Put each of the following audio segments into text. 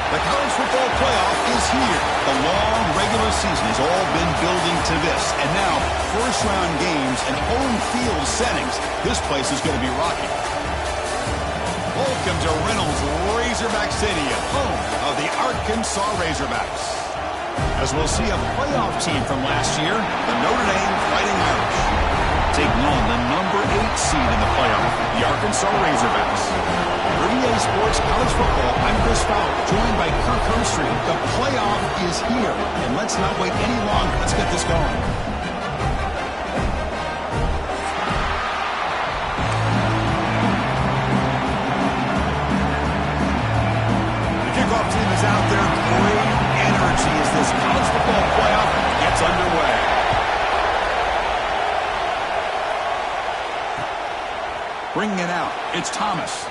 The college football playoff is here. The long regular season has all been building to this. And now, first-round games and home field settings. This place is going to be rocking. Welcome to Reynolds Razorback Stadium, home of the Arkansas Razorbacks. As we'll see a playoff team from last year, the Notre Dame Fighting Irish, taking on the number 8 seed in the playoff, the Arkansas Razorbacks. For EA Sports College Football, I'm Chris Fowler, joined by Kirk Herbstreit. The playoff is here, and let's not wait any longer. Let's get this going. The kickoff team is out there. Great energy as this college football playoff gets underway. Bringing it out, it's Thomas.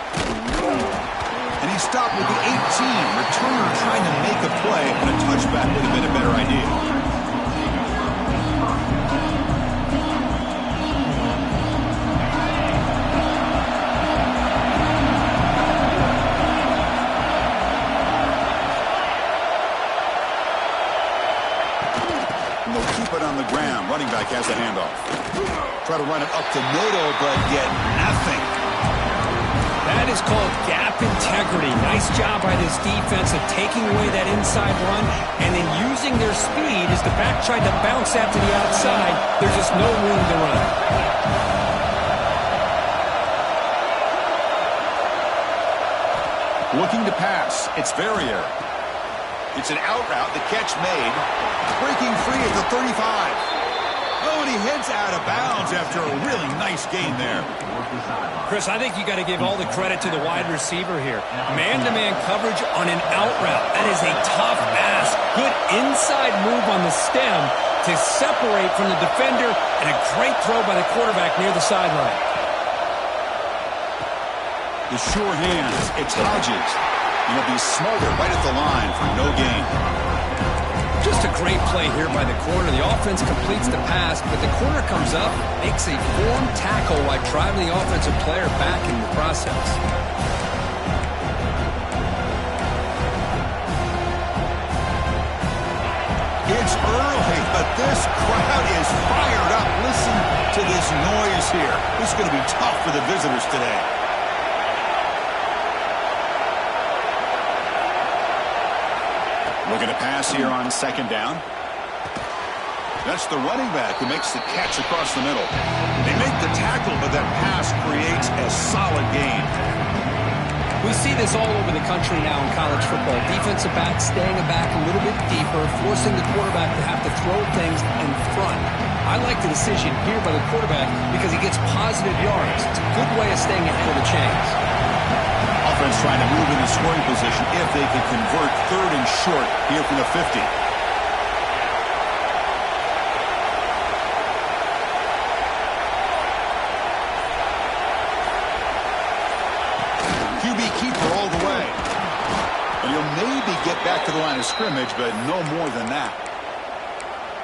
And he stopped with the 18. Returner trying to make a play, and a touchback would have been a better idea. And they'll keep it on the ground. Running back has the handoff. Try to run it up to Noto, but get nothing. That is called gap integrity. Nice job by this defense of taking away that inside run and then using their speed as the back tried to bounce out to the outside. There's just no room to run. Looking to pass. It's Verrier. It's an out route. The catch made. Breaking free at the 35. Oh, and he heads out of bounds. downs after a really nice gain there. Chris, I think you got to give all the credit to the wide receiver here. Man-to-man coverage on an out route. That is a tough ask. Good inside move on the stem to separate from the defender, and a great throw by the quarterback near the sideline. The sure hands, it's Hodges. And he'll be smarter right at the line for no gain. Just a great play here by the corner. The offense completes the pass, but the corner comes up, makes a form tackle while driving the offensive player back in the process. It's early, but this crowd is fired up. Listen to this noise here. This is going to be tough for the visitors today. Looking to pass here on second down. That's the running back who makes the catch across the middle. They make the tackle, but that pass creates a solid gain. We see this all over the country now in college football. Defensive backs staying back a little bit deeper, forcing the quarterback to have to throw things in front. I like the decision here by the quarterback because he gets positive yards. It's a good way of staying ahead of the chains. Offense trying to move into scoring position if they can convert third and short here from the 50. QB keeper all the way. And he'll maybe get back to the line of scrimmage, but no more than that.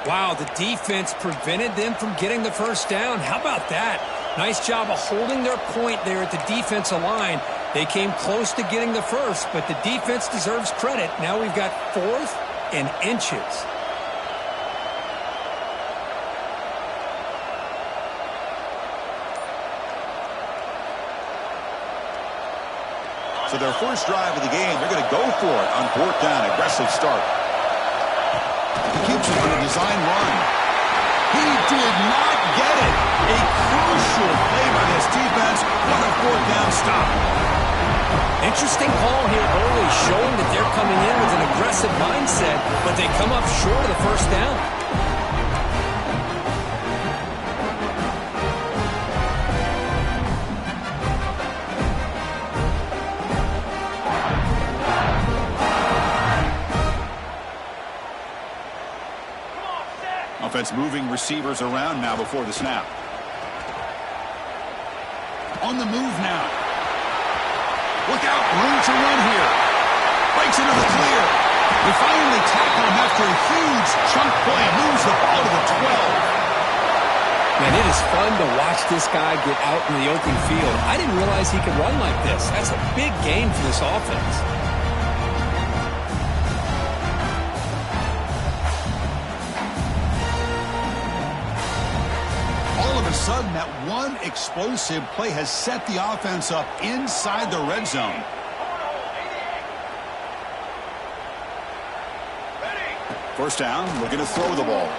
Wow, the defense prevented them from getting the first down. How about that? Nice job of holding their point there at the defensive line. They came close to getting the first, but the defense deserves credit. Now we've got 4th and inches. So their first drive of the game, they're going to go for it on 4th down. Aggressive start. Keeps it on a design run. He did not get it. A crucial play by this defense. What a 4th down stop. Interesting call here early, showing that they're coming in with an aggressive mindset, but they come up short of the first down. Offense moving receivers around now before the snap. On the move now. Look out, room to run here. Breaks into the clear. They finally tackle him after a huge chunk play. Moves the ball to the 12. Man, it is fun to watch this guy get out in the open field. I didn't realize he could run like this. That's a big gain for this offense. All of a sudden, that one explosive play has set the offense up inside the red zone. First down, looking to throw the ball.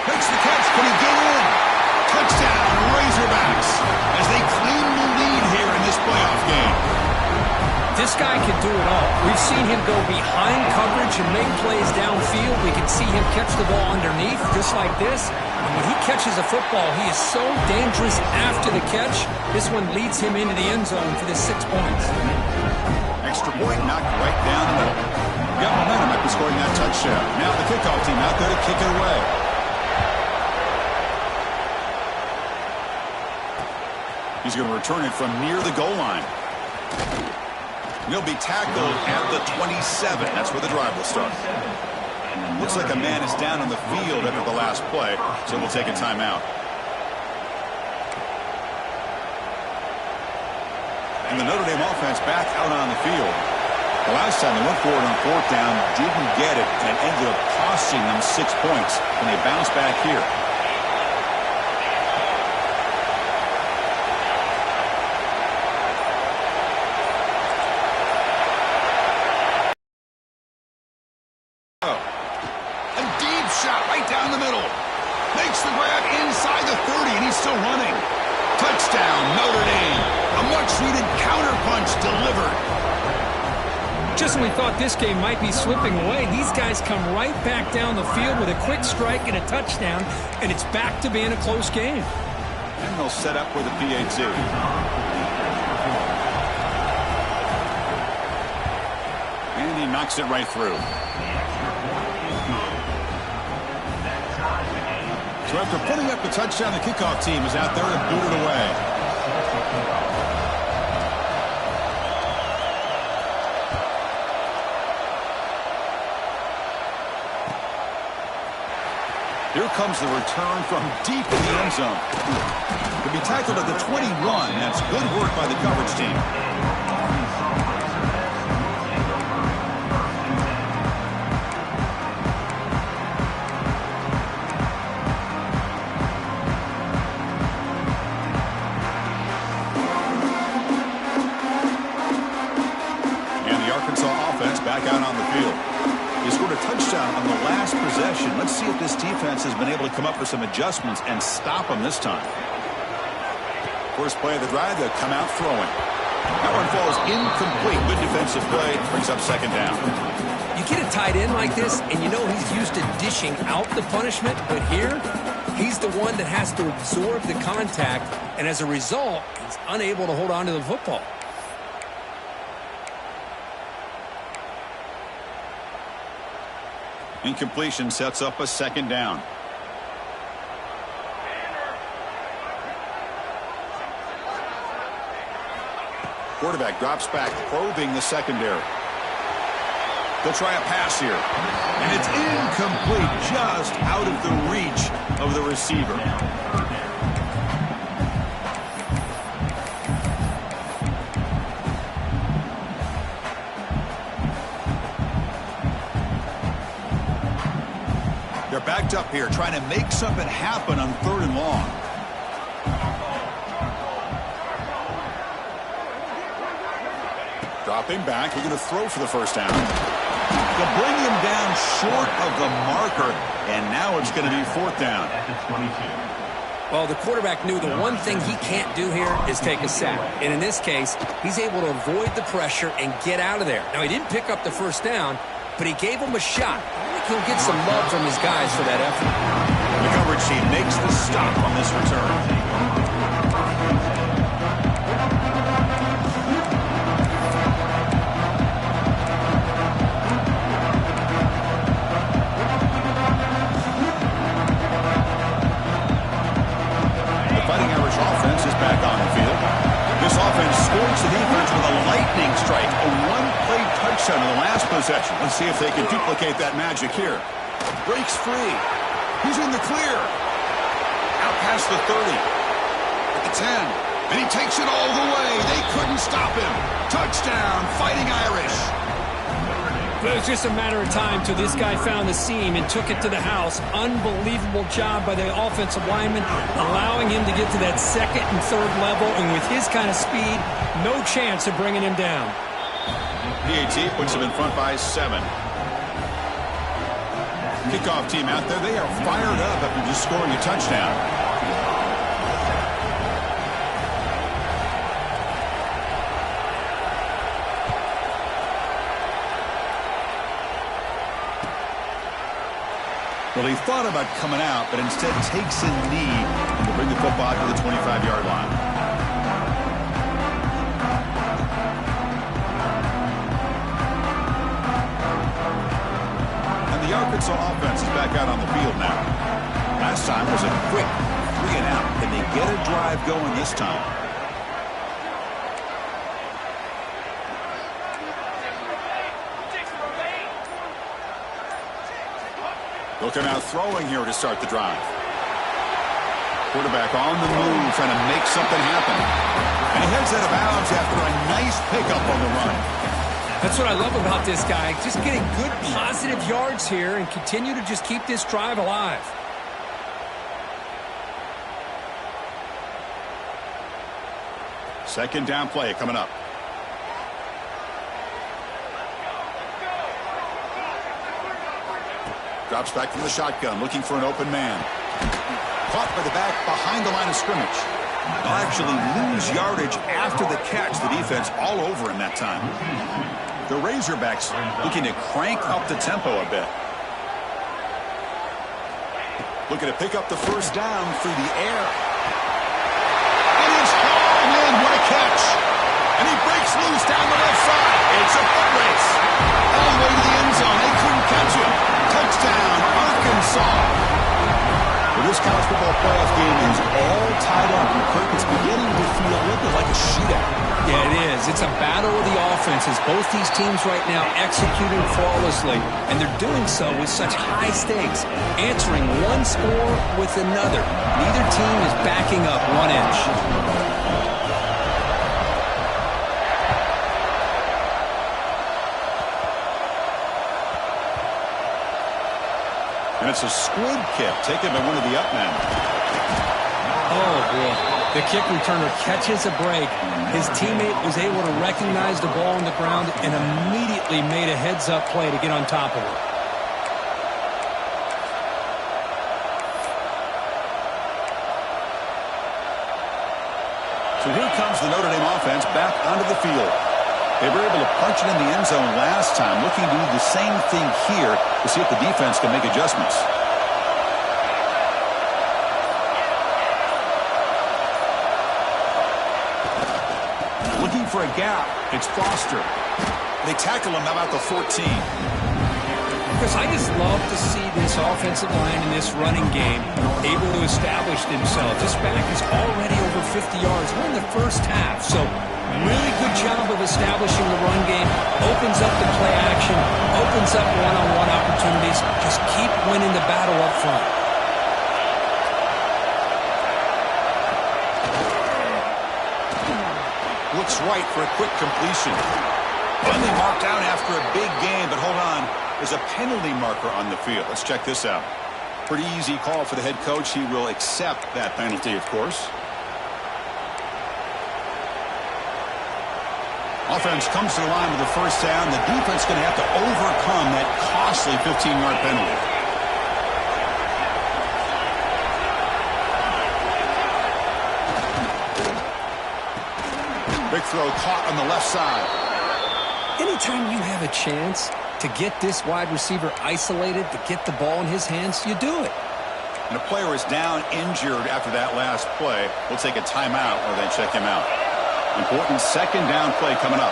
Makes the catch. Can he get in? Touchdown, Razorbacks, as they claim the lead here in this playoff game. This guy can do it all. We've seen him go behind coverage and make plays downfield. We can see him catch the ball underneath, just like this. And when he catches a football, he is so dangerous after the catch. This one leads him into the end zone for the 6 points. Extra point knocked right down the middle. Got momentum after scoring that touchdown. Now the kickoff team out there to kick it away. He's going to return it from near the goal line. He'll be tackled at the 27. That's where the drive will start. Looks like a man is down on the field after the last play, so we'll take a timeout. And the Notre Dame offense back out on the field. The last time they went for it on 4th down, didn't get it, and it ended up costing them 6 points, and they bounce back here. A deep shot right down the middle. Makes the grab inside the 30, and he's still running. Touchdown, Notre Dame. A much-needed counterpunch delivered. Just when we thought this game might be slipping away, these guys come right back down the field with a quick strike and a touchdown, and it's back to being a close game. And they'll set up with a PAT. And he knocks it right through. So after putting up the touchdown, the kickoff team is out there to boot it away. Here comes the return from deep in the end zone. To be tackled at the 21, that's good work by the coverage team. And the Arkansas offense back out on the field. He scored a touchdown on the last possession. Let's see if this defense has been able to come up with some adjustments and stop them this time. First play of the drive, they'll come out throwing. That one falls incomplete. Good defensive play. Brings up second down. You get a tight end like this, and you know he's used to dishing out the punishment, but here, he's the one that has to absorb the contact, and as a result, he's unable to hold on to the football. Incompletion sets up a second down. Quarterback drops back, probing the secondary. They'll try a pass here. And it's incomplete, just out of the reach of the receiver. They're backed up here, trying to make something happen on 3rd and long. Dropping back, we're going to throw for the first down. They'll bring him down short of the marker, and now it's going to be 4th down. Well, the quarterback knew the one thing he can't do here is take a sack. And in this case, he's able to avoid the pressure and get out of there. Now, he didn't pick up the first down, but he gave him a shot. I think he'll get some love from his guys for that effort. The coverage team makes the stop on this return. The Fighting Irish offense is back on the field. This offense scorched the defense with a lightning strike, a one-play touchdown in the last possession. Let's see if they can duplicate that magic here. Breaks free. He's in the clear. Out past the 30. At the 10. And he takes it all the way. They couldn't stop him. Touchdown, Fighting Irish. It was just a matter of time till this guy found the seam and took it to the house. Unbelievable job by the offensive lineman, allowing him to get to that 2nd and 3rd level. And with his kind of speed, no chance of bringing him down. PAT puts him in front by 7. Kickoff team out there, they are fired up after just scoring a touchdown. Well, he thought about coming out, but instead takes a knee to bring the football to the 25-yard line. The Arkansas offense is back out on the field now. Last time was a quick 3 and out. Can they get a drive going this time? Looking out throwing here to start the drive. Quarterback on the move, trying to make something happen. And he heads out of bounds after a nice pickup on the run. That's what I love about this guy. Just getting good positive yards here and continue to just keep this drive alive. Second down play coming up. Drops back from the shotgun, looking for an open man. Caught by the back behind the line of scrimmage. They'll actually lose yardage after the catch. The defense all over him that time. The Razorbacks looking to crank up the tempo a bit. Looking to pick up the first down through the air. It is hauled in. What a catch. And he breaks loose down the left side. It's a foot race. All the way to the end zone. They couldn't catch him. Touchdown, Arkansas. Well, this college football playoff game is all tied up. It's beginning to feel a little bit like a shootout. Yeah, it is. It's a battle of the offenses. Both these teams right now executing flawlessly, and they're doing so with such high stakes, answering one score with another. Neither team is backing up 1 inch. And it's a squib kick taken by one of the up men. Oh, boy. The kick returner catches a break. His teammate was able to recognize the ball on the ground and immediately made a heads-up play to get on top of it. So here comes the Notre Dame offense back onto the field. They were able to punch it in the end zone last time, looking to do the same thing here to see if the defense can make adjustments. Looking for a gap. It's Foster. They tackle him about the 14. Because I just love to see this offensive line in this running game able to establish themselves. This back is already over 50 yards. We're in the first half, so really good job of establishing the run game. Opens up the play action, opens up one-on-one opportunities. Just keep winning the battle up front. Looks right for a quick completion. Finally marked out after a big game, but hold on. There's a penalty marker on the field. Let's check this out. Pretty easy call for the head coach. He will accept that penalty, of course. Offense comes to the line with the first down. The defense going to have to overcome that costly 15-yard penalty. Big throw caught on the left side. Anytime you have a chance to get this wide receiver isolated, to get the ball in his hands, you do it. And a player is down injured after that last play. We'll take a timeout or then check him out. Important second down play coming up.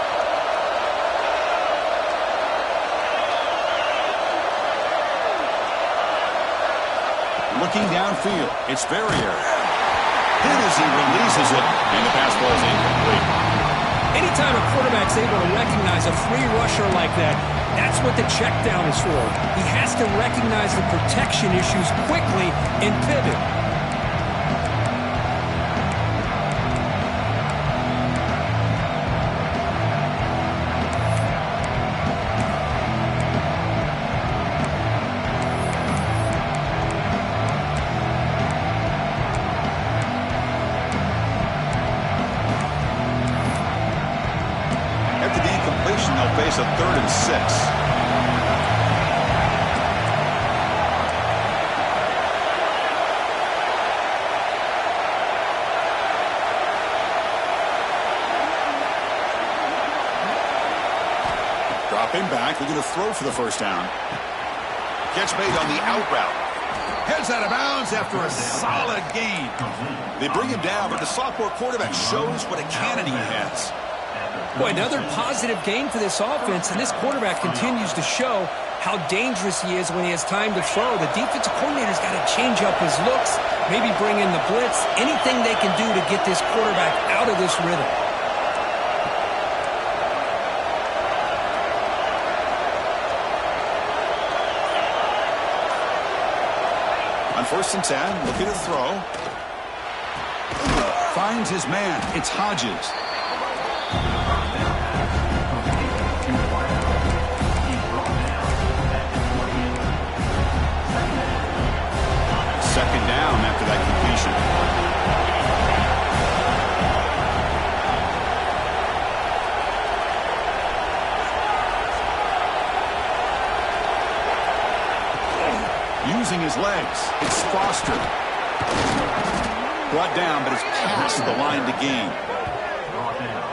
Looking downfield, it's Verrier. Hit as he releases it, and the pass ball is incomplete. Anytime a quarterback's able to recognize a free rusher like that, that's what the check down is for. He has to recognize the protection issues quickly and pivot. They'll face a 3rd and 6. Dropping back, looking to throw for the first down. Catch made on the out route. Heads out of bounds after a solid gain. They bring him down, but the sophomore quarterback shows what a cannon he has. Boy, another positive game for this offense, and this quarterback continues to show how dangerous he is when he has time to throw. The defensive coordinator's got to change up his looks, maybe bring in the blitz, anything they can do to get this quarterback out of this rhythm. On 1st and 10, looking to throw. Finds his man. It's Hodges. Second down after that completion. Using his legs, it's Foster. Brought down, but it's past the line to gain.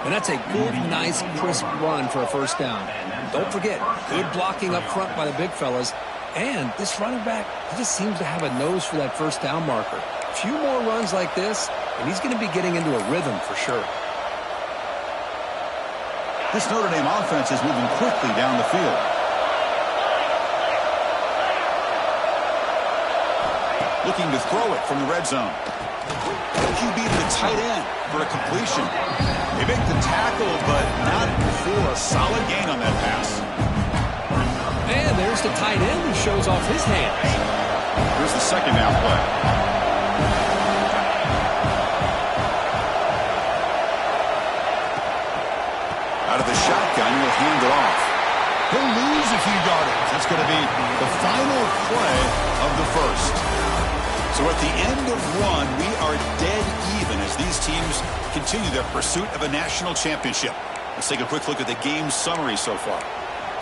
And that's a good, nice, crisp run for a first down. Don't forget, good blocking up front by the big fellas. And this running back, he just seems to have a nose for that first down marker. A few more runs like this, and he's going to be getting into a rhythm for sure. This Notre Dame offense is moving quickly down the field. Looking to throw it from the red zone. QB to the tight end for a completion. They make the tackle, but not for a solid gain on that pass. And there's the tight end who shows off his hands. Here's the second down play. Out of the shotgun, he'll hand it off. He'll lose a few yardage. That's going to be the final play of the first. So at the end of one, we are dead even as these teams continue their pursuit of a national championship. Let's take a quick look at the game summary so far.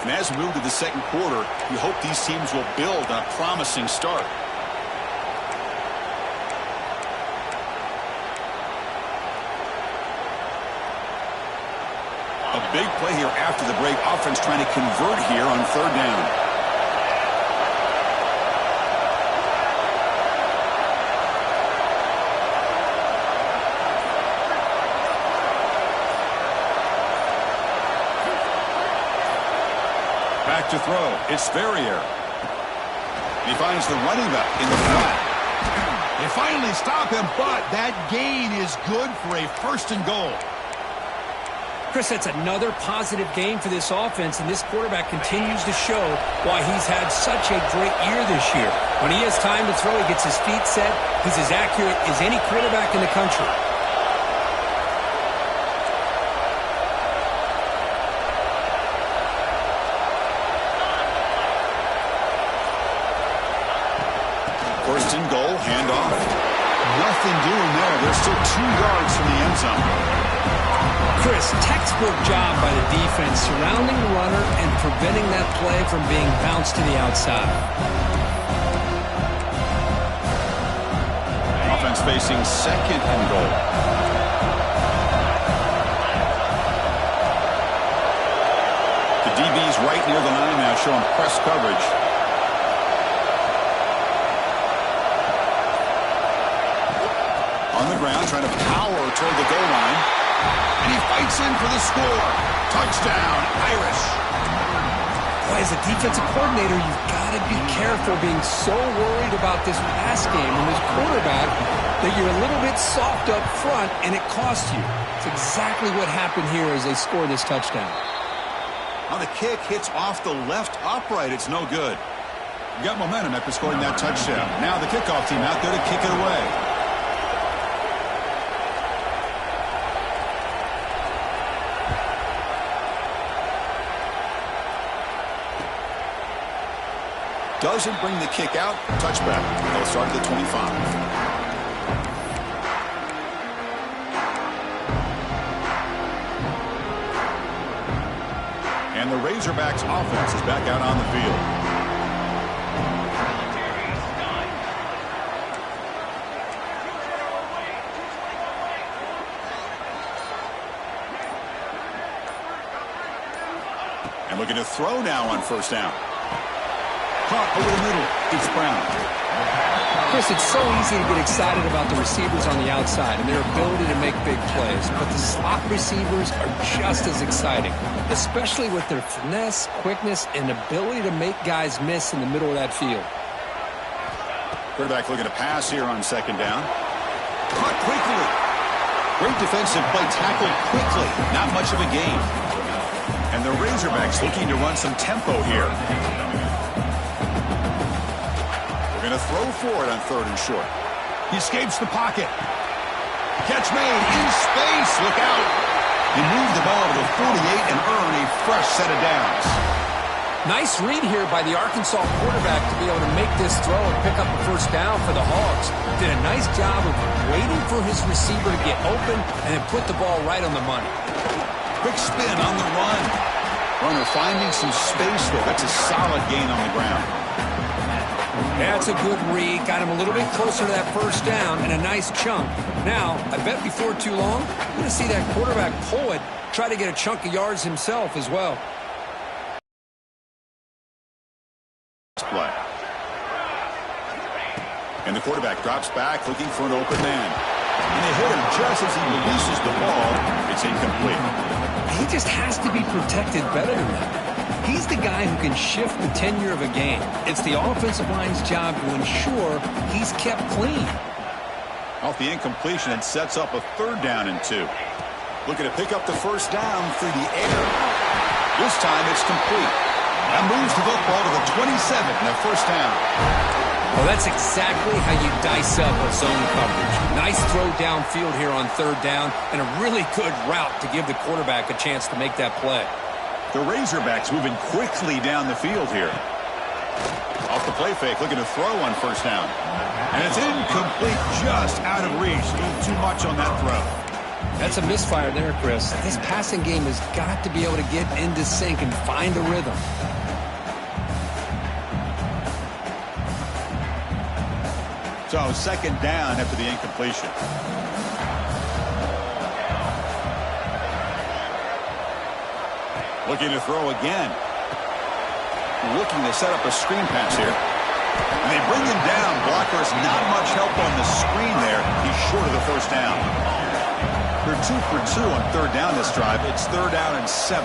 And as we move to the second quarter, we hope these teams will build on a promising start. A big play here after the break. Offense trying to convert here on third down. Back to throw. It's Ferrier. He finds the running back in the flat. They finally stop him, but that gain is good for a first and goal. Chris, that's another positive game for this offense, and this quarterback continues to show why he's had such a great year this year. When he has time to throw, he gets his feet set. He's as accurate as any quarterback in the country. First and goal, handoff. Nothing doing there. They're still 2 yards from the end zone. Chris, textbook job by the defense surrounding the runner and preventing that play from being bounced to the outside. Offense facing second and goal. The DB's right near the line now, showing press coverage. On the ground, trying to power toward the goal line. And he fights in for the score. Touchdown, Irish. Boy, as a defensive coordinator, you've got to be careful being so worried about this pass game and this quarterback that you're a little bit soft up front, and it costs you. It's exactly what happened here as they score this touchdown. Now the kick hits off the left upright. It's no good. You got momentum after scoring that touchdown. Now the kickoff team out there to kick it away. Doesn't bring the kick out. Touchback. They'll start at the 25. And the Razorbacks offense is back out on the field. And looking to throw now on first down. Caught over the middle. It's Brown. Chris, it's so easy to get excited about the receivers on the outside and their ability to make big plays, but the slot receivers are just as exciting, especially with their finesse, quickness, and ability to make guys miss in the middle of that field. Quarterback looking to pass here on second down. Caught quickly. Great defensive play, tackled quickly. Not much of a gain. And the Razorbacks looking to run some tempo here. Going to throw for it on third and short. He escapes the pocket. Catch made in space. Look out. He moved the ball to the 48 and earned a fresh set of downs. Nice read here by the Arkansas quarterback to be able to make this throw and pick up a first down for the Hogs. Did a nice job of waiting for his receiver to get open and then put the ball right on the money. Quick spin on the run. Runner finding some space there. That's a solid gain on the ground. That's a good read. Got him a little bit closer to that first down and a nice chunk. Now, I bet before too long, we're going to see that quarterback pull it, try to get a chunk of yards himself as well. And the quarterback drops back looking for an open man. And they hit him just as he releases the ball. It's incomplete. He just has to be protected better than that. He's the guy who can shift the tenure of a game. It's the offensive line's job to ensure he's kept clean. Off the incompletion, it sets up a 3rd down and 2. Looking to pick up the first down through the air. This time it's complete. That moves the football to the 27 and a first down. Well, that's exactly how you dice up a zone coverage. Nice throw downfield here on 3rd down, and a really good route to give the quarterback a chance to make that play. The Razorbacks moving quickly down the field here. Off the play fake, looking to throw on first down. And it's incomplete, just out of reach. Too much on that throw. That's a misfire there, Chris. This passing game has got to be able to get into sync and find a rhythm. So 2nd down after the incompletion. Looking to throw again. Looking to set up a screen pass here. And they bring him down. Blockers not much help on the screen there. He's short of the first down. They're 2 for 2 on 3rd down this drive. It's 3rd down and 7.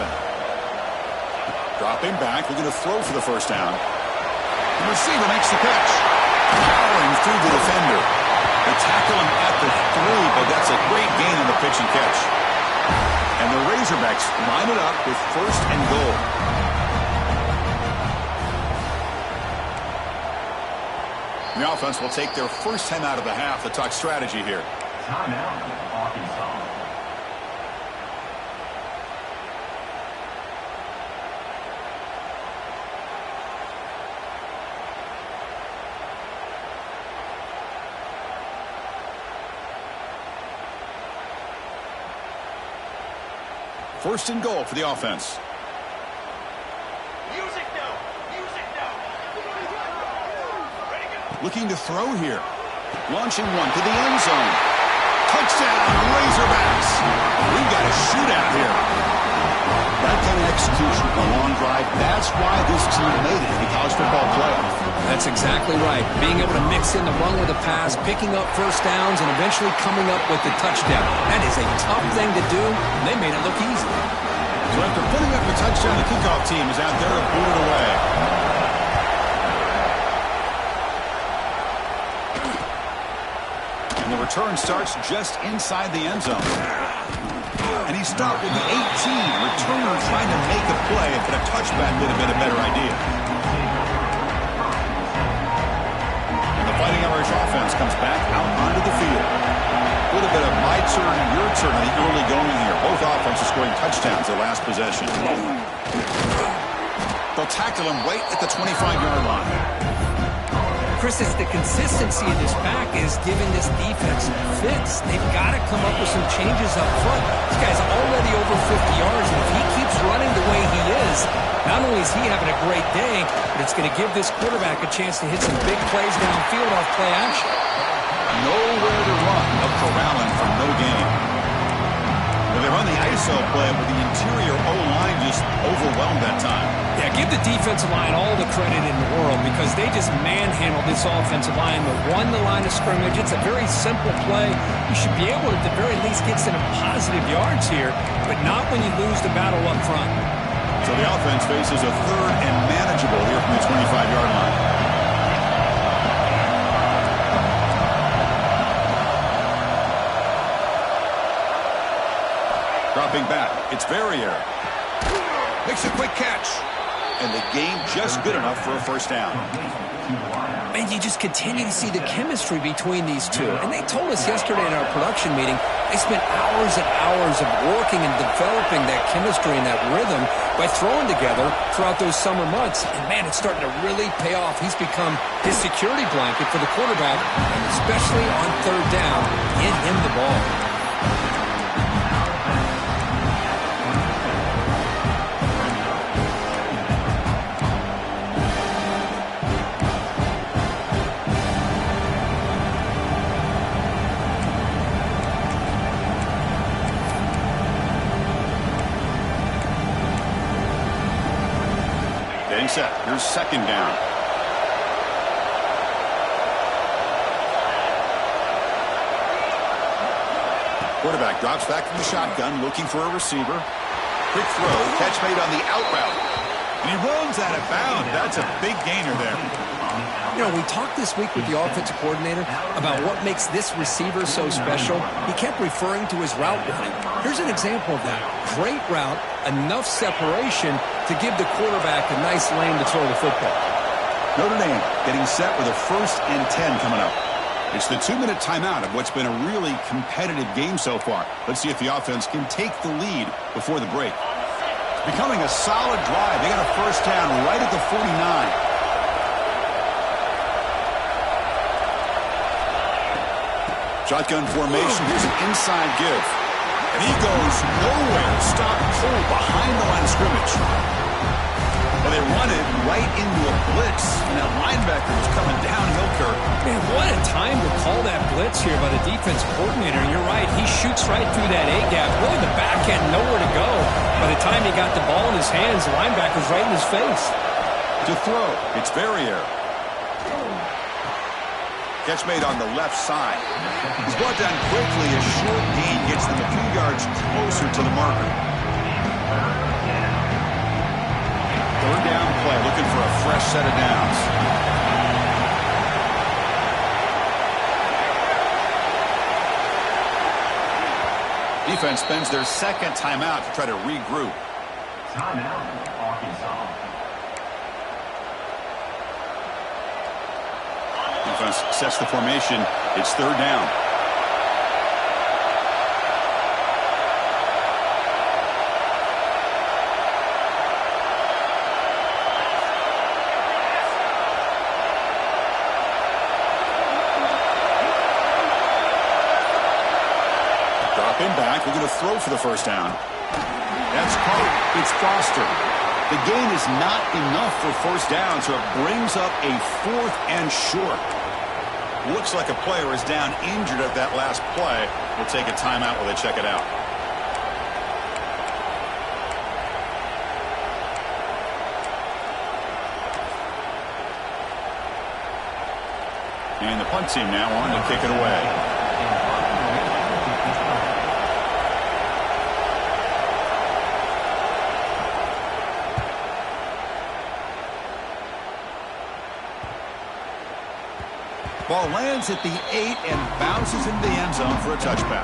Dropping back, looking to throw for the first down. The receiver makes the catch. Powering through the defender. They tackle him at the 3, but that's a great gain on the pitch and catch. And the Razorbacks line it up with 1st and goal. The offense will take their first time out of the half to talk strategy here. Timeout, Arkansas. First and goal for the offense. Music now. Looking to throw here. Launching one to the end zone. Touchdown, Razorbacks. We've got a shootout here. That kind of execution on a long drive, that's why this team made it in the college football playoff. That's exactly right. Being able to mix in the run with the pass, picking up first downs, and eventually coming up with the touchdown. That is a tough thing to do, and they made it look easy. So after putting up a touchdown, the kickoff team is out there to boot it away. And the return starts just inside the end zone. And he stopped with the 18. Returner trying to make a play, but a touchback would have been a better idea. And the Fighting Irish offense comes back out onto the field. A little bit of my turn, your turn in the early going here. Both offenses scoring touchdowns their last possession. They'll tackle him right at the 25-yard line. Chris, it's the consistency of this pack is giving this defense fits. They've got to come up with some changes up front. This guy's already over 50 yards, and if he keeps running the way he is, not only is he having a great day, but it's going to give this quarterback a chance to hit some big plays downfield off play action. Nowhere to run up corralling for no gain. Well, they run the ISO play, but the interior O-line just overwhelmed that time. Yeah, give the defensive line all the credit in the world because they just manhandled this offensive line. They won the line of scrimmage. It's a very simple play. You should be able to at the very least get some positive yards here, but not when you lose the battle up front. So the offense faces a 3rd and manageable here from the 25-yard line. Dropping back, it's Verrier. Makes a quick catch. And the game just good enough for a first down. And you just continue to see the chemistry between these two. And they told us yesterday in our production meeting, they spent hours and hours of working and developing that chemistry and that rhythm by throwing together throughout those summer months. And, man, it's starting to really pay off. He's become his security blanket for the quarterback, and especially on 3rd down, get him the ball. Set. Here's 2nd down. Quarterback drops back from the shotgun, looking for a receiver. Quick throw, catch made on the out route. And he runs out of bounds. That's a big gainer there. You know, we talked this week with the offensive coordinator about what makes this receiver so special. He kept referring to his route running. Here's an example of that. Great route, enough separation to give the quarterback a nice lane to throw the football. Notre Dame getting set with a 1st and 10 coming up. It's the 2-minute timeout of what's been a really competitive game so far. Let's see if the offense can take the lead before the break. It's becoming a solid drive. They got a 1st down right at the 49. Shotgun formation. Here's an inside give. And he goes nowhere. Stopped cold behind the line of scrimmage. Well, they run it right into a blitz. And that linebacker was coming downhill, Kirk. Man, what a time to call that blitz here by the defense coordinator. And you're right, he shoots right through that A-gap. Really, the back had nowhere to go. By the time he got the ball in his hands, the linebacker's right in his face. To throw, it's Verrier. Catch made on the left side. He's brought down quickly. A short gain gets them a few yards closer to the marker. 3rd down play, looking for a fresh set of downs. Defense spends their 2nd timeout to try to regroup. Timeout, Arkansas. Defense sets the formation. It's 3rd down. Drop him back. We're going to throw for the 1st down. That's caught. It's Foster. The gain is not enough for 1st down, so it brings up a 4th and short. Looks like a player is down injured at that last play. We'll take a timeout while they check it out. And the punt team now on to kick it away. Ball lands at the 8 and bounces into the end zone for a touchback.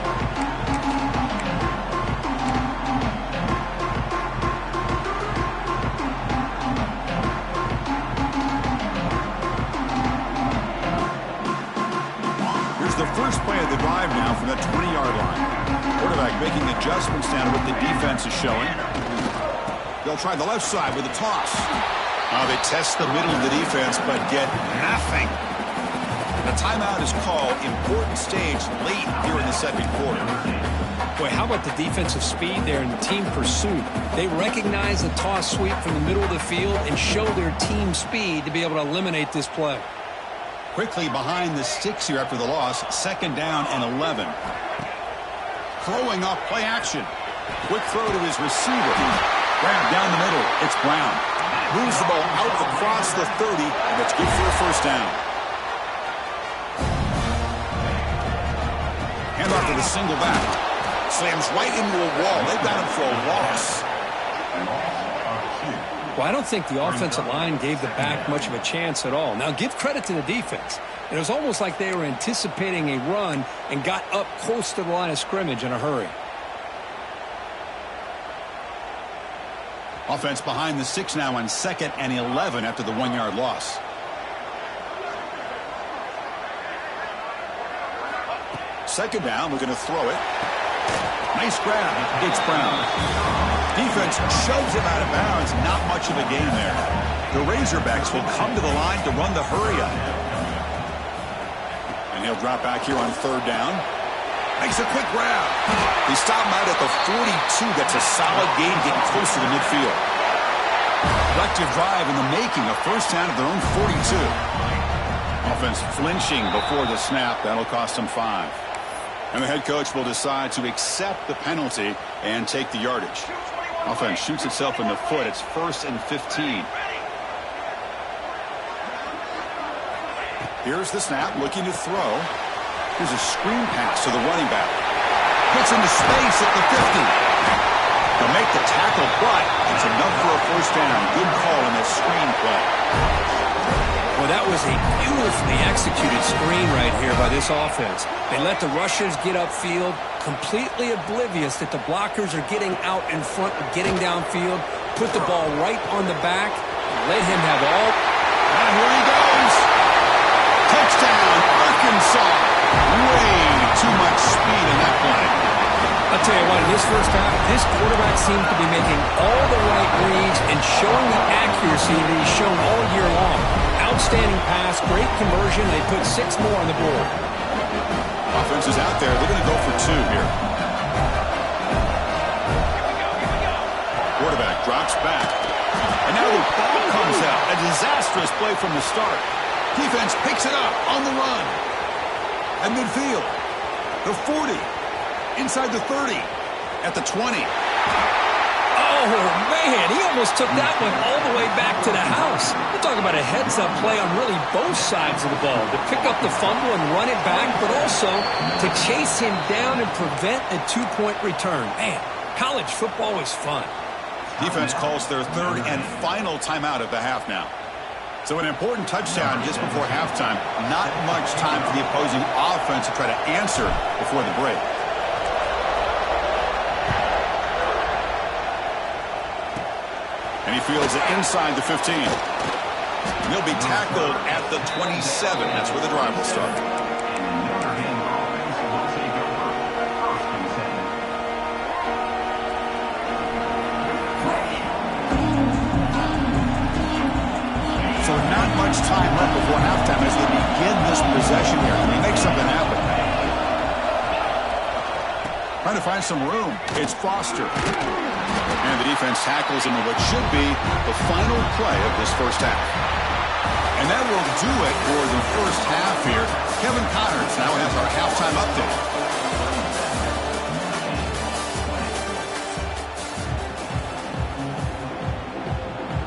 Here's the first play of the drive now from the 20-yard line. Quarterback making adjustments down to what the defense is showing. They'll try the left side with a toss. They test the middle of the defense, but get nothing. The timeout is called. Important stage late here in the 2nd quarter. Boy, how about the defensive speed there and the team pursuit? They recognize the toss sweep from the middle of the field and show their team speed to be able to eliminate this play. Quickly behind the sticks here after the loss. 2nd down and 11. Throwing off play action. Quick throw to his receiver. Grab down the middle. It's Brown. Moves the ball out across the 30, and it's good for a 1st down. Off to the single back. Slams right into a wall. They've got him for a loss. Well, I don't think the offensive line gave the back much of a chance at all. Now, give credit to the defense. It was almost like they were anticipating a run and got up close to the line of scrimmage in a hurry. Offense behind the 6 now on 2nd and 11 after the 1-yard loss. Second down, we're going to throw it. Nice grab. It's Brown. Defense shoves him out of bounds. Not much of a gain there. The Razorbacks will come to the line to run the hurry up. And he'll drop back here on 3rd down. Makes a quick grab. He stopped him out at the 42. That's a solid gain getting closer to midfield. Collective drive in the making. A 1st down at their own 42. Offense flinching before the snap. That'll cost them 5. And the head coach will decide to accept the penalty and take the yardage. Offense shoots itself in the foot. It's 1st and 15. Here's the snap, looking to throw. Here's a screen pass to the running back. Gets into space at the 50. They'll make the tackle, but it's enough for a first down. Good call in this screen play. Well, that was a beautifully executed screen right here by this offense. They let the rushers get upfield, completely oblivious that the blockers are getting out in front and getting downfield, put the ball right on the back, let him have all. And here he goes. Touchdown, Arkansas. Way too much speed in that play. I'll tell you what, in this first half, this quarterback seems to be making all the right reads and showing the accuracy that he's shown all year long. Outstanding pass, great conversion. They put 6 more on the board. Offense is out there. They're going to go for 2 here. Quarterback drops back. And now the ball comes out. A disastrous play from the start. Defense picks it up on the run. At midfield. The 40. Inside the 30. At the 20. Oh, man, he almost took that one all the way back to the house. We're talking about a heads-up play on really both sides of the ball. To pick up the fumble and run it back, but also to chase him down and prevent a 2-point return. Man, college football is fun. Defense calls their 3rd and final timeout of the half now. So an important touchdown just before halftime. Not much time for the opposing offense to try to answer before the break. And he fields it inside the 15. And he'll be tackled at the 27. That's where the drive will start. So not much time left before halftime as they begin this possession here. Can they make something happen? Trying to find some room. It's Foster. And the defense tackles him in what should be the final play of this first half. And that will do it for the first half here. Kevin Connors now has our halftime update.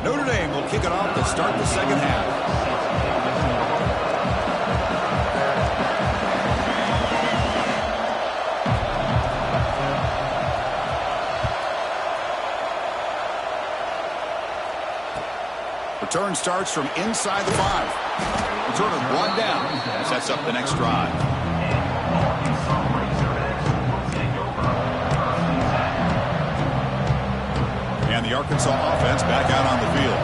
Notre Dame will kick it off to start the second half. Return starts from inside the 5. Return of 1 down. Sets up the next drive. And the Arkansas offense back out on the field.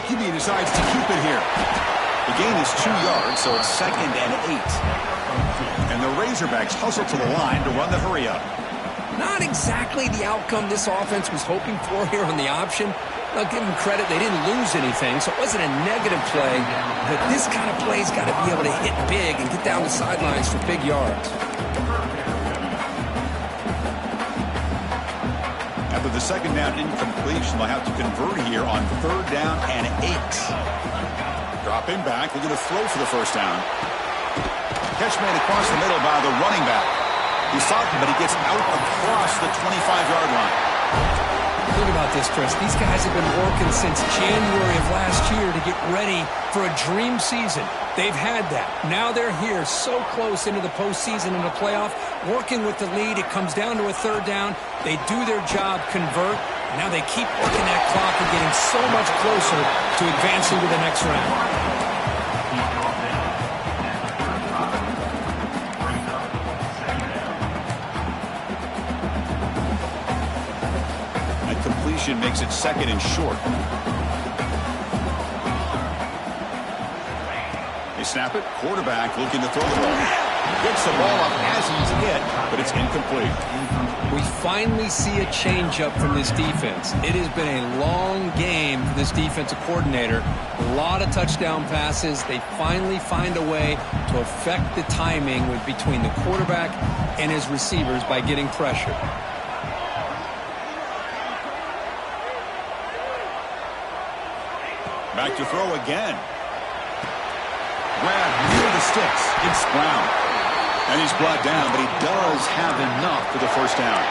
QB decides to keep it here. The gain is 2 yards, so it's 2nd and 8. And the Razorbacks hustle to the line to run the hurry up. Not exactly the outcome this offense was hoping for here on the option. I'll give them credit. They didn't lose anything, so it wasn't a negative play. But this kind of play's got to be able to hit big and get down the sidelines for big yards. After the 2nd down incompletion, they'll have to convert here on 3rd down and 8. Dropping back, looking to throw for the first down. Catch made across the middle by the running back. He's talking, but he gets out across the 25-yard line. Think about this, Chris. These guys have been working since January of last year to get ready for a dream season. They've had that. Now they're here so close into the postseason and the playoff, working with the lead. It comes down to a 3rd down. They do their job, convert. Now they keep working that clock and getting so much closer to advancing to the next round. Makes it 2nd and short. They snap it. Quarterback looking to throw the ball. Gets the ball up as he's hit, but it's incomplete. We finally see a changeup from this defense. It has been a long game for this defensive coordinator. A lot of touchdown passes. They finally find a way to affect the timing between the quarterback and his receivers by getting pressure. Back to throw again. Grab near the sticks. It's Brown. And he's brought down, but he does have enough for the first down.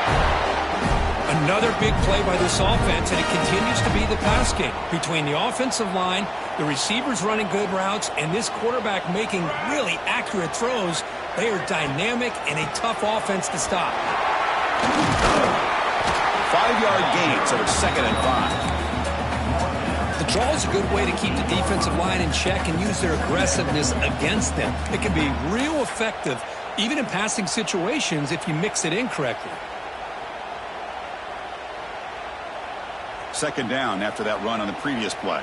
Another big play by this offense, and it continues to be the pass game. Between the offensive line, the receivers running good routes, and this quarterback making really accurate throws, they are dynamic and a tough offense to stop. 5-yard gain, so it's 2nd and 5. The draw is a good way to keep the defensive line in check and use their aggressiveness against them. It can be real effective, even in passing situations, if you mix it in correctly. 2nd down after that run on the previous play.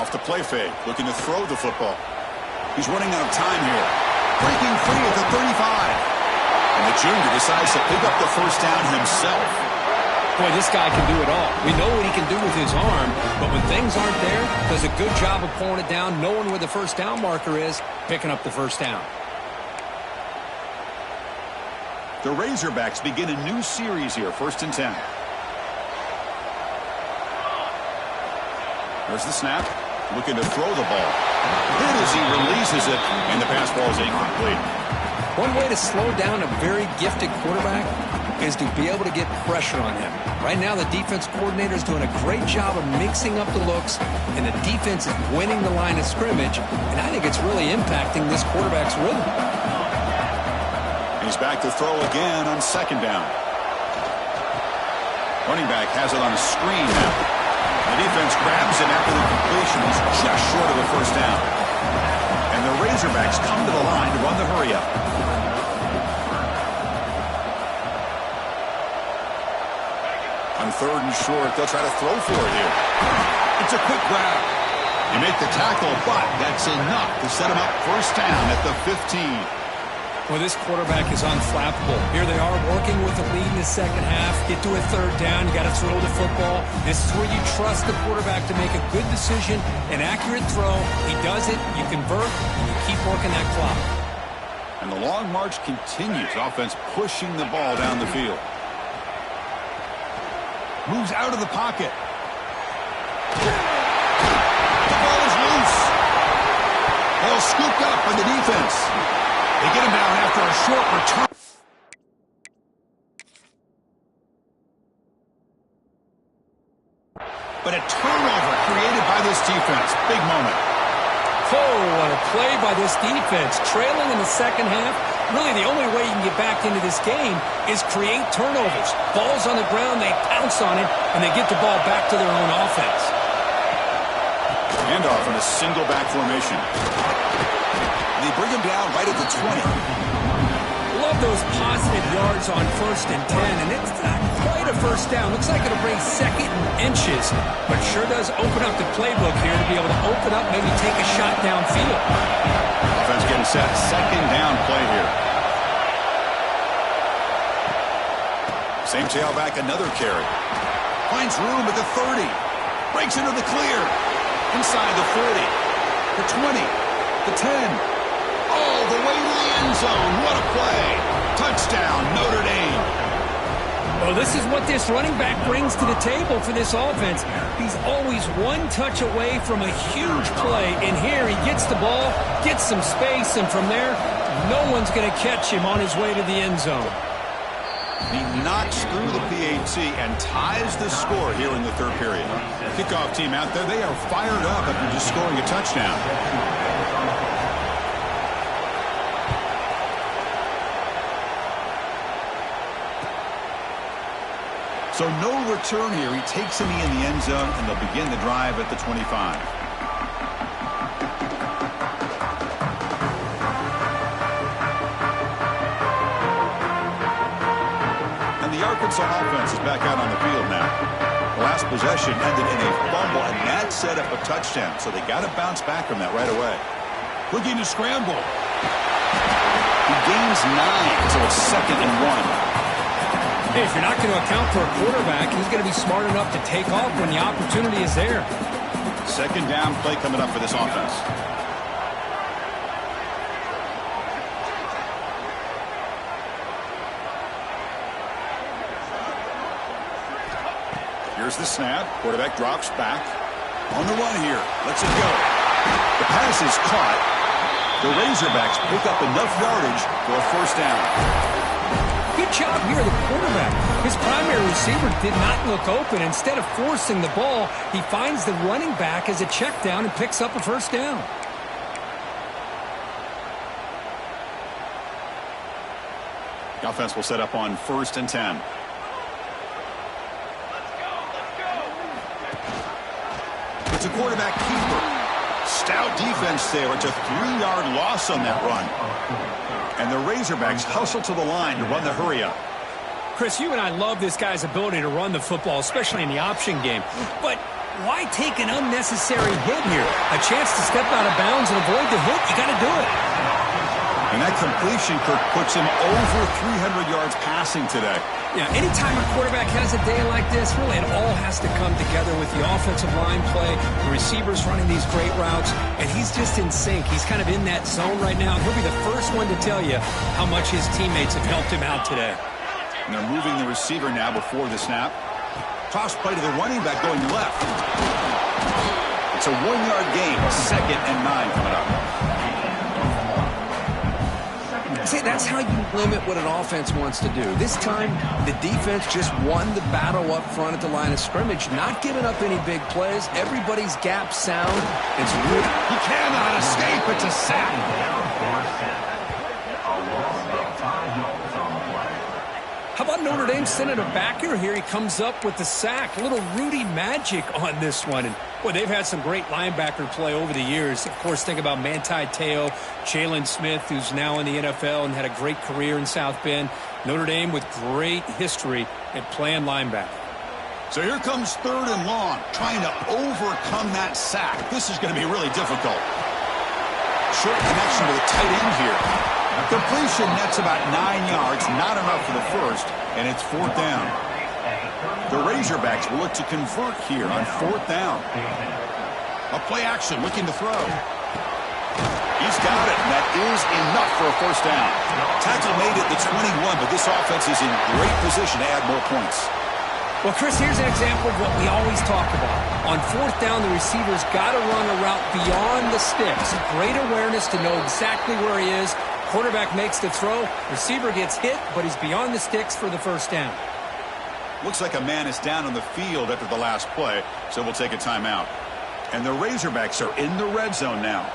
Off the play fake, looking to throw the football. He's running out of time here. Breaking free at the 35. And the junior decides to pick up the first down himself. Boy, this guy can do it all. We know what he can do with his arm, but when things aren't there, does a good job of pulling it down, knowing where the first down marker is, picking up the first down. The Razorbacks begin a new series here, 1st and 10. There's the snap. Looking to throw the ball. Hit as he releases it, and the pass ball is incomplete. One way to slow down a very gifted quarterback is to be able to get pressure on him. Right now, the defense coordinator is doing a great job of mixing up the looks, and the defense is winning the line of scrimmage, and I think it's really impacting this quarterback's rhythm. He's back to throw again on 2nd down. Running back has it on a screen now. The defense grabs him after the completion. He's just short of the first down. And the Razorbacks come to the line to run the hurry-up. On 3rd and short, they'll try to throw for it here. It's a quick grab. You make the tackle, but that's enough to set him up first down at the 15. Well, this quarterback is unflappable. Here they are working with the lead in the second half. Get to a 3rd down. You got to throw the football. This is where you trust the quarterback to make a good decision, an accurate throw. He does it. You convert, and you keep working that clock. And the long march continues. Offense pushing the ball down the field. Moves out of the pocket. The ball is loose. Ball scooped up by the defense. They get him down after a short return. But a turnover created by this defense. Big moment. Oh, what a play by this defense. Trailing in the second half. Really, the only way you can get back into this game is create turnovers. Ball's on the ground, they pounce on it, and they get the ball back to their own offense. Handoff in a single back formation. They bring him down right at the 20. Love those positive yards on 1st and 10, and it's not quite a first down. Looks like it'll bring 2nd and inches, but sure does open up the playbook here to be able to open up, maybe take a shot downfield. Offense getting set. 2nd down play here. Same tailback, another carry. Finds room at the 30. Breaks into the clear. Inside the 40. The 20. The 10. All the way to the end zone. What a play. Touchdown, Notre Dame. Well, this is what this running back brings to the table for this offense. He's always one touch away from a huge play. And here he gets the ball, gets some space, and from there, no one's going to catch him on his way to the end zone. He knocks through the PAT and ties the score here in the 3rd period. Kickoff team out there, they are fired up after just scoring a touchdown. So no return here. He takes him in the end zone, and they'll begin the drive at the 25. And the Arkansas offense is back out on the field now. The last possession ended in a fumble, and that set up a touchdown. So they got to bounce back from that right away. Looking to scramble. He gains 9, so it's 2nd and 1. Hey, if you're not going to account for a quarterback, he's going to be smart enough to take off when the opportunity is there. 2nd down play coming up for this offense. Here's the snap. Quarterback drops back. On the run here. Lets it go. The pass is caught. The Razorbacks pick up enough yardage for a first down. Good job here, the quarterback. His primary receiver did not look open. Instead of forcing the ball, he finds the running back as a check down and picks up a first down. The offense will set up on 1st and 10. It's a quarterback keeper. Stout defense there. It's a 3-yard loss on that run. And the Razorbacks hustle to the line to run the hurry-up. Chris, you and I love this guy's ability to run the football, especially in the option game. But why take an unnecessary hit here? A chance to step out of bounds and avoid the hit? You got to do it. And that completion, Kirk, puts him over 300 yards passing today. Yeah, anytime a quarterback has a day like this, really it all has to come together with the offensive line play, the receivers running these great routes, and he's just in sync. He's kind of in that zone right now, and he'll be the first one to tell you how much his teammates have helped him out today. And they're moving the receiver now before the snap. Toss play to the running back going left. It's a 1-yard gain, 2nd and 9 coming up. See, that's how you limit what an offense wants to do. This time, the defense just won the battle up front at the line of scrimmage, not giving up any big plays. Everybody's gap sound. It's good. He cannot escape. It's a sack. How about Notre Dame sending a backer here? He comes up with the sack. A little Rudy magic on this one. And, boy, they've had some great linebacker play over the years. Of course, think about Manti Te'o, Jalen Smith, who's now in the NFL and had a great career in South Bend. Notre Dame with great history at playing linebacker. So here comes 3rd and long, trying to overcome that sack. This is going to be really difficult. Short connection to the tight end here. Completion nets about 9 yards, not enough for the first, and it's 4th down. The Razorbacks will look to convert here on 4th down. A play action, looking to throw. He's got it, and that is enough for a first down. Tackle made at the 21, but this offense is in great position to add more points. Well, Chris, here's an example of what we always talk about. On 4th down, the receiver's got to run a route beyond the sticks. Great awareness to know exactly where he is. Quarterback makes the throw. Receiver gets hit, but he's beyond the sticks for the first down. Looks like a man is down on the field after the last play, so we'll take a timeout. And the Razorbacks are in the red zone now.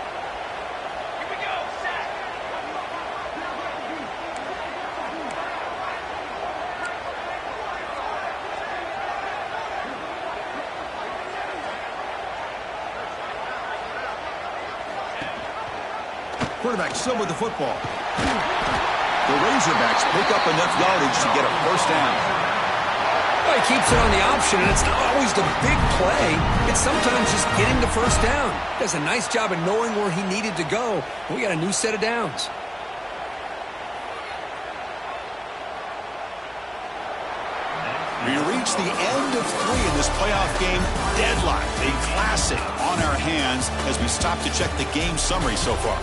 Quarterback still with the football. The Razorbacks pick up enough yardage to get a first down. Well, he keeps it on the option, and it's not always the big play. It's sometimes just getting the first down. Does a nice job of knowing where he needed to go. We got a new set of downs. We reach the end of 3 in this playoff game. Deadlocked, a classic on our hands as we stop to check the game summary so far.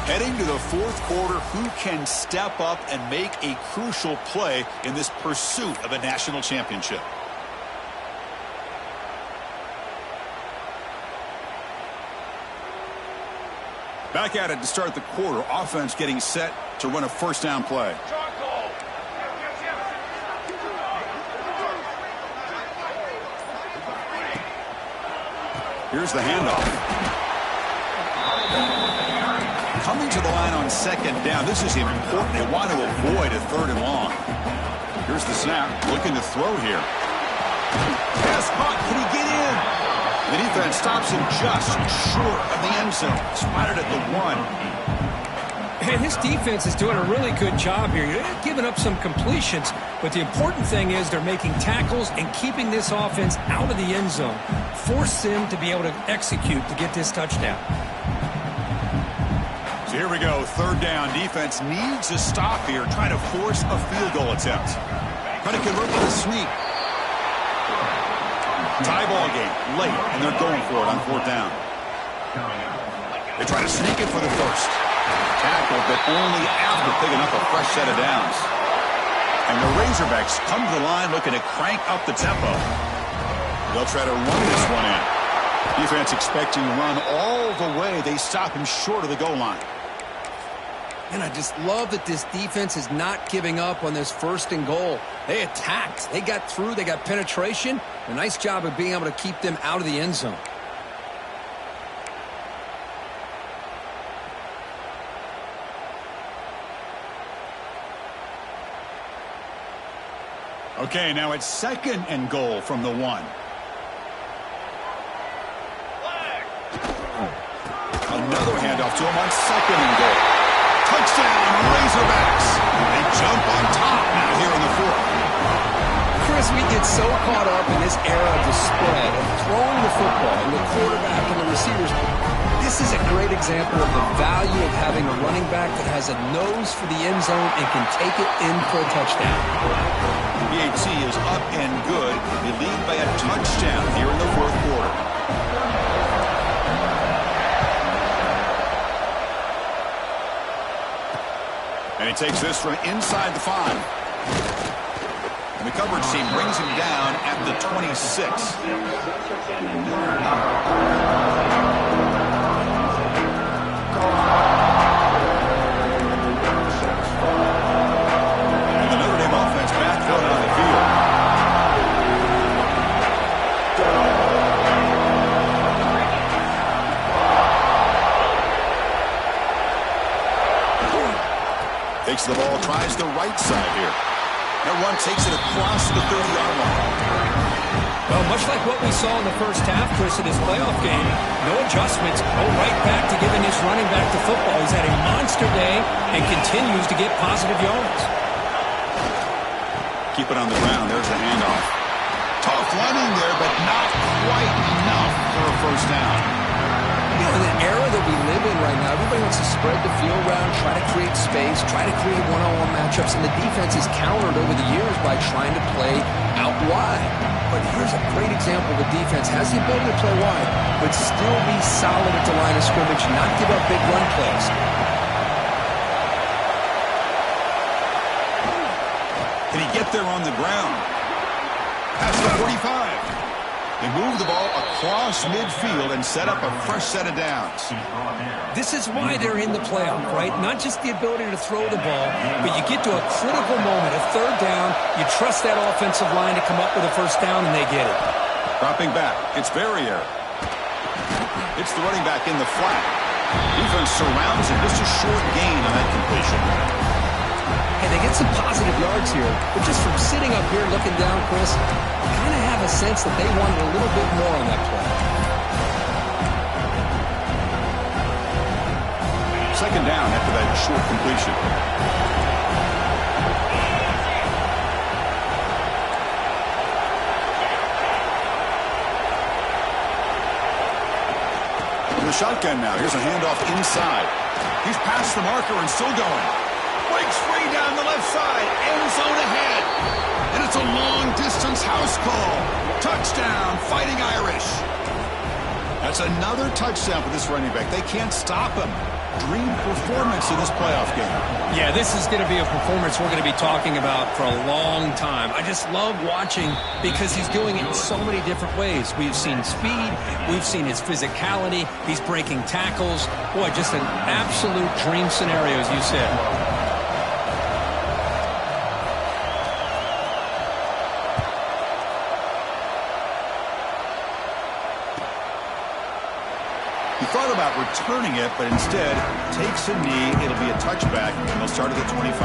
Heading to the 4th quarter, who can step up and make a crucial play in this pursuit of a national championship? Back at it to start the quarter. Offense getting set to run a first down play. Here's the handoff. Coming to the line on 2nd down. This is important. They want to avoid a 3rd and long. Here's the snap. Looking to throw here. Pass caught. Can he get in? The defense stops him just short of the end zone. Spotted at the 1. And his defense is doing a really good job here. You're not giving up some completions, but the important thing is they're making tackles and keeping this offense out of the end zone. Force them to be able to execute to get this touchdown. So here we go, 3rd down. Defense needs a stop here, trying to force a field goal attempt. Trying to convert with a sneak. Tie ball game, late, and they're going for it on 4th down. They try to sneak it for the first. Tackle, but only after picking up a fresh set of downs. And the Razorbacks come to the line looking to crank up the tempo. They'll try to run this one in. Defense expecting to run all the way. They stop him short of the goal line. And I just love that this defense is not giving up on this 1st and goal. They attacked. They got through. They got penetration. A nice job of being able to keep them out of the end zone. Okay, now it's 2nd and goal from the 1. Another handoff to him on 2nd and goal. Touchdown, Razorbacks. They jump on top now here in the 4th. Chris, we get so caught up in this era of the spread, of throwing the football, and the quarterback and the receivers. This is a great example of the value of having a running back that has a nose for the end zone and can take it in for a touchdown. PHC is up and good. They lead by a touchdown here in the 4th quarter. And he takes this from inside the 5. And the coverage team brings him down at the 26. And the Notre Dame offense back out on the field. Takes the ball, tries the right side here. That run takes it across the 30-yard line. Well, much like what we saw in the first half, Chris, in this playoff game, no adjustments, go right back to giving this running back the football. He's had a monster day and continues to get positive yards. Keep it on the ground. There's the handoff. Tough running there, but not quite enough for a 1st down. You know, in the era that we live in right now, everybody wants to spread the field around, try to create space, try to create one-on-one matchups, and the defense is countered over the years by trying to play out wide. But here's a great example. The defense has the ability to play wide, but still be solid at the line of scrimmage, not give up big run plays. Can he get there on the ground? Past the 45. They move the ball across midfield and set up a fresh set of downs. This is why they're in the playoff, right? Not just the ability to throw the ball, but you get to a critical moment, a 3rd down, you trust that offensive line to come up with a 1st down, and they get it. Dropping back, it's Verrier. It's the running back in the flat. Defense surrounds him, just a short gain on that completion. Hey, they get some positive yards here, but just from sitting up here looking down, Chris, I kind of have a sense that they wanted a little bit more on that play. 2nd down after that short completion. In the shotgun now. Here's a handoff inside. He's past the marker and still going. Breaks free down the left side. End zone ahead. And it's a long-distance house call. Touchdown, Fighting Irish. That's another touchdown for this running back. They can't stop him. Dream performance in this playoff game. Yeah, this is going to be a performance we're going to be talking about for a long time. I just love watching because he's doing it in so many different ways. We've seen speed. We've seen his physicality. He's breaking tackles. Boy, just an absolute dream scenario, as you said. He thought about returning it, but instead takes a knee. It'll be a touchback, and they'll start at the 25.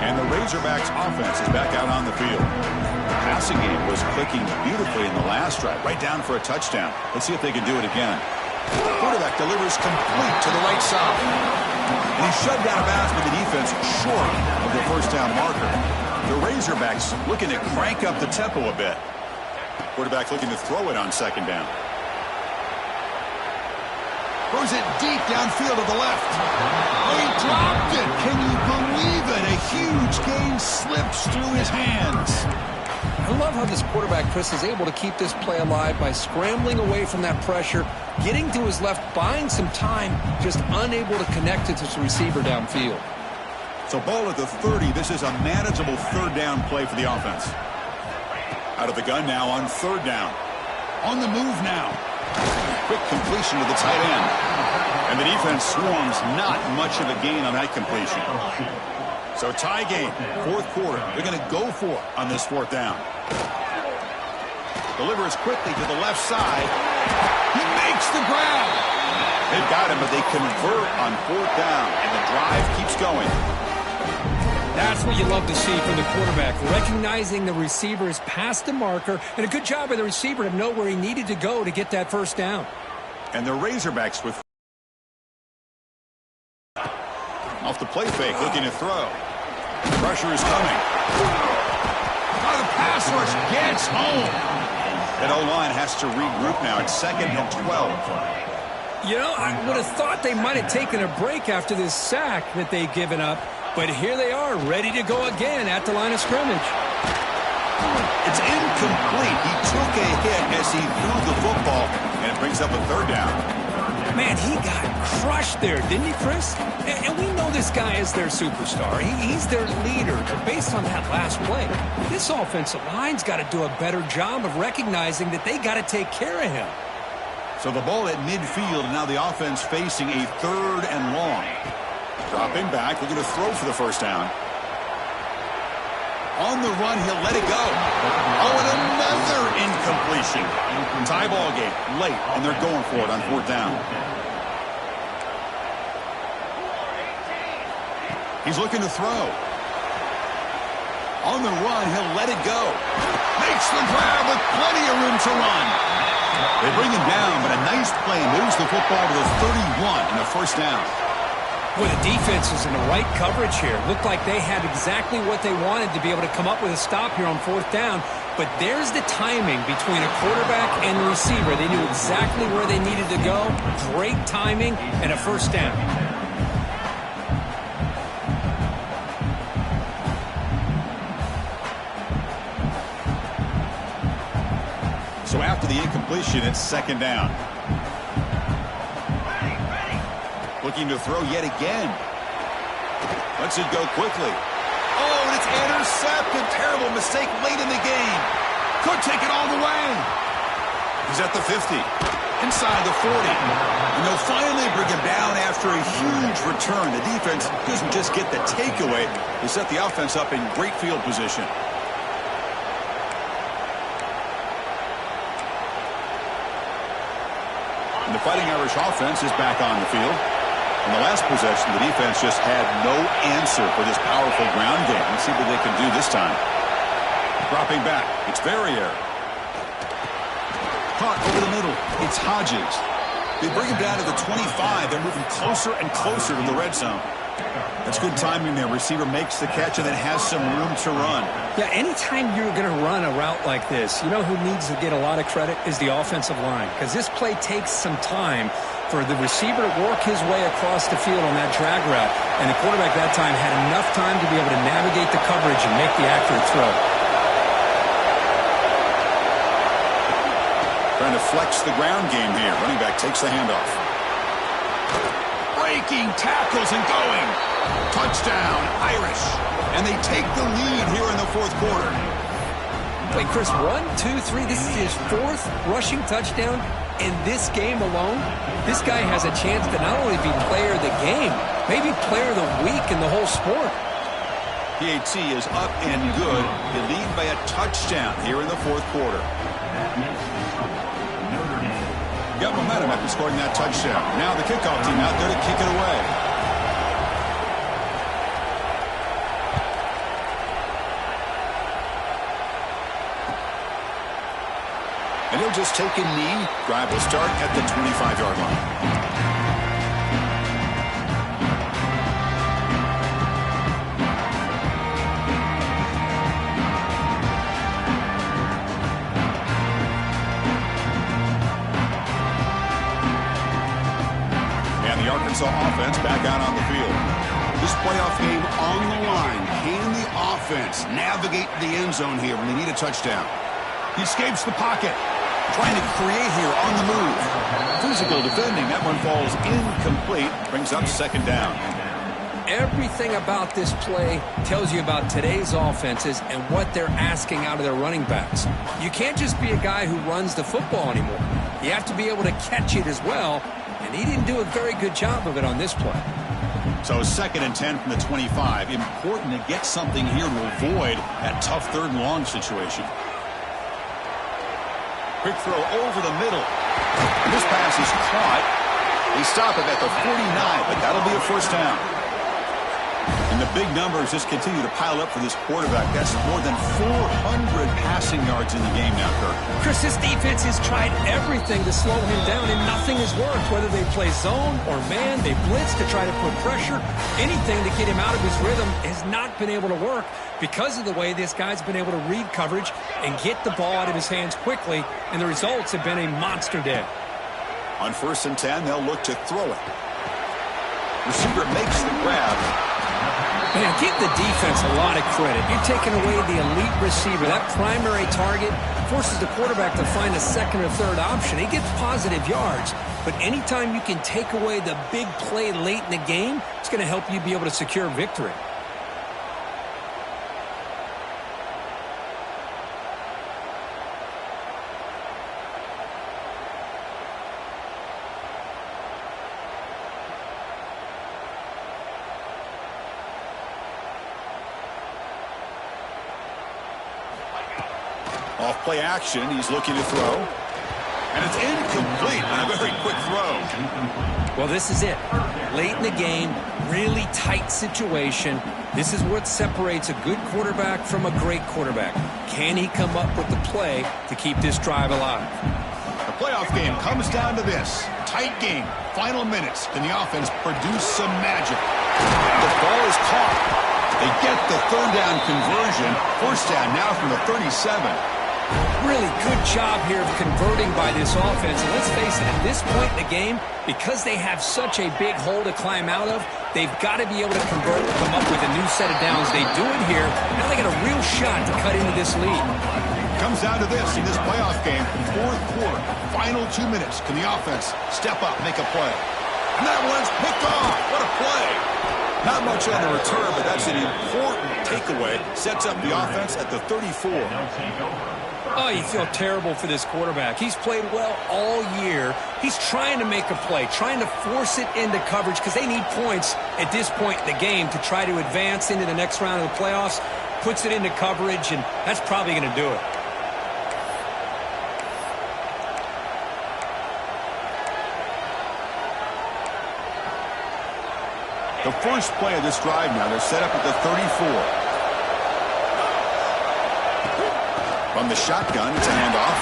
And the Razorbacks offense is back out on the field. The passing game was clicking beautifully in the last drive, right down for a touchdown. Let's see if they can do it again. Quarterback delivers complete to the right side. And he's shoved out of bounds with the defense short of the 1st down marker. The Razorbacks looking to crank up the tempo a bit. Quarterback looking to throw it on 2nd down. Throws it deep downfield to the left. Oh, he dropped it. Can you believe it? A huge gain slips through his hands. I love how this quarterback, Chris, is able to keep this play alive by scrambling away from that pressure, getting to his left, buying some time, just unable to connect it to his receiver downfield. So ball at the 30. This is a manageable third down play for the offense. Out of the gun now on third down. On the move now. Quick completion to the tight end. And the defense swarms, not much of a gain on that completion. So tie game, fourth quarter. They're going to go for it on this fourth down. Delivers quickly to the left side. He makes the grab. They've got him, but they convert on fourth down, and the drive keeps going. That's what you love to see from the quarterback, recognizing the receiver is past the marker, and a good job by the receiver to know where he needed to go to get that first down. And the Razorbacks with off the play fake, looking to throw. Pressure is coming. Oh, the pass rush gets home. That O-line has to regroup now. It's 2nd and 12. You know, I would have thought they might have taken a break after this sack that they've given up, but here they are, ready to go again at the line of scrimmage. It's incomplete. He took a hit as he threw the football, and it brings up a third down. Man, he got crushed there, didn't he, Chris? And we know this guy is their superstar. He's their leader. But based on that last play, this offensive line's got to do a better job of recognizing that they got to take care of him. So the ball at midfield, and now the offense facing a third and long. Dropping back, looking to throw for the first down. On the run, he'll let it go. Oh, and another incompletion. Tie ball game, late, and they're going for it on fourth down. He's looking to throw. On the run, he'll let it go. Makes the grab with plenty of room to run. They bring him down, but a nice play moves the football to the 31 and a first down. Boy, the defense is in the right coverage here. Looked like they had exactly what they wanted to be able to come up with a stop here on fourth down. But there's the timing between a quarterback and the receiver. They knew exactly where they needed to go. Great timing and a first down. So after the incompletion, it's second down. Looking to throw yet again. Lets it go quickly. Oh, and it's intercepted. Terrible mistake late in the game. Could take it all the way. He's at the 50. Inside the 40. And they'll finally bring him down after a huge return. The defense doesn't just get the takeaway. They set the offense up in great field position. And the Fighting Irish offense is back on the field. In the last possession, the defense just had no answer for this powerful ground game. Let's see what they can do this time. Dropping back. It's Verrier. Caught over the middle. It's Hodges. They bring him down to the 25. They're moving closer and closer to the red zone. That's good timing there. Receiver makes the catch and then has some room to run. Yeah, anytime you're going to run a route like this, you know who needs to get a lot of credit is the offensive line. Because this play takes some time for the receiver to work his way across the field on that drag route. And the quarterback that time had enough time to be able to navigate the coverage and make the accurate throw. Trying to flex the ground game here. Running back takes the handoff. Breaking tackles and going. Touchdown, Irish. And they take the lead here in the fourth quarter. Wait, Chris, 1, 2, 3. This is his fourth rushing touchdown in this game alone. This guy has a chance to not only be player of the game, maybe player of the week in the whole sport. PAT is up and good. They lead by a touchdown here in the fourth quarter. Got momentum after scoring that touchdown. Now the kickoff team out there to kick it away. And he'll just take a knee. Drive will start at the 25-yard line. Arkansas offense back out on the field. This playoff game on the line. Can the offense navigate the end zone here when they need a touchdown? He escapes the pocket. Trying to create here on the move. Physical defending. That one falls incomplete. Brings up second down. everything about this play tells you about today's offenses and what they're asking out of their running backs. You can't just be a guy who runs the football anymore. You have to be able to catch it as well, and he didn't do a very good job of it on this play. So 2nd and 10 from the 25. Important to get something here to avoid that tough 3rd and long situation. Quick throw over the middle. And this pass is caught. They stop it at the 49, but that'll be a first down. And the big numbers just continue to pile up for this quarterback. That's more than 400 passing yards in the game now, Kirk. Chris, this defense has tried everything to slow him down, and nothing has worked. Whether they play zone or man, they blitz to try to put pressure. Anything to get him out of his rhythm has not been able to work because of the way this guy's been able to read coverage and get the ball out of his hands quickly, and the results have been a monster day. On 1st and 10, they'll look to throw it. Receiver makes the grab. Man, give the defense a lot of credit. You're taking away the elite receiver. That primary target forces the quarterback to find a 2nd or 3rd option. He gets positive yards, but anytime you can take away the big play late in the game, it's going to help you be able to secure victory. Off play action, he's looking to throw. And it's incomplete on a very quick throw. Well, this is it. Late in the game, really tight situation. This is what separates a good quarterback from a great quarterback. Can he come up with the play to keep this drive alive? The playoff game comes down to this. Tight game, final minutes. Can the offense produce some magic? The ball is caught. They get the 3rd down conversion. First down now from the 37. Really good job here of converting by this offense. And let's face it, at this point in the game, because they have such a big hole to climb out of, they've got to be able to convert and come up with a new set of downs. They do it here. Now they got a real shot to cut into this lead. Comes down to this in this playoff game. 4th quarter, final 2 minutes. Can the offense step up, make a play? And that one's picked off. What a play. Not much on the return, but that's an important takeaway. Sets up the offense at the 34. Oh, you feel terrible for this quarterback. He's played well all year. He's trying to make a play, trying to force it into coverage because they need points at this point in the game to try to advance into the next round of the playoffs. Puts it into coverage, and that's probably going to do it. The first play of this drive now, they're set up at the 34. From the shotgun, it's a handoff.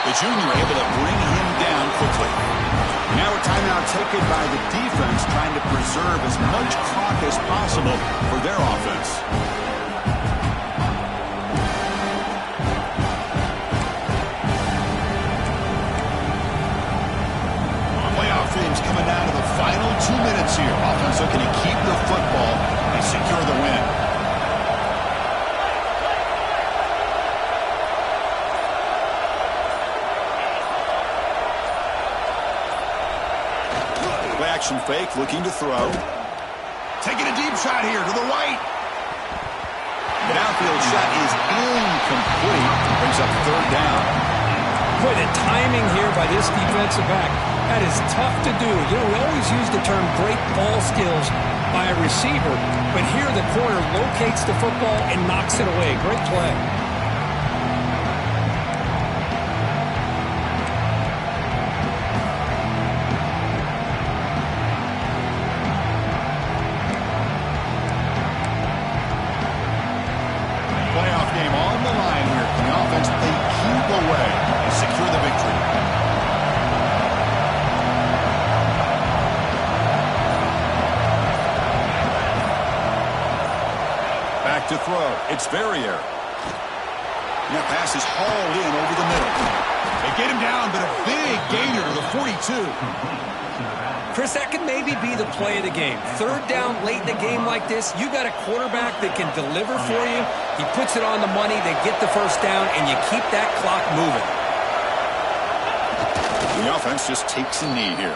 The junior able to bring him down quickly. Now a timeout taken by the defense, trying to preserve as much clock as possible for their offense. Playoff themes coming down to the final 2 minutes here. Offense looking to keep the football and secure the win. Action fake, looking to throw. Taking a deep shot here to the right. The downfield shot is incomplete. Brings up 3rd down. Boy, the timing here by this defensive back, that is tough to do. You know, we always use the term great ball skills by a receiver, but here the corner locates the football and knocks it away. Great play. To throw. It's Verrier. And that pass is hauled in over the middle. They get him down, but a big gainer to the 42. Chris, that could maybe be the play of the game. 3rd down late in the game like this, you got a quarterback that can deliver for you. He puts it on the money, they get the first down, and you keep that clock moving. The offense just takes a knee here.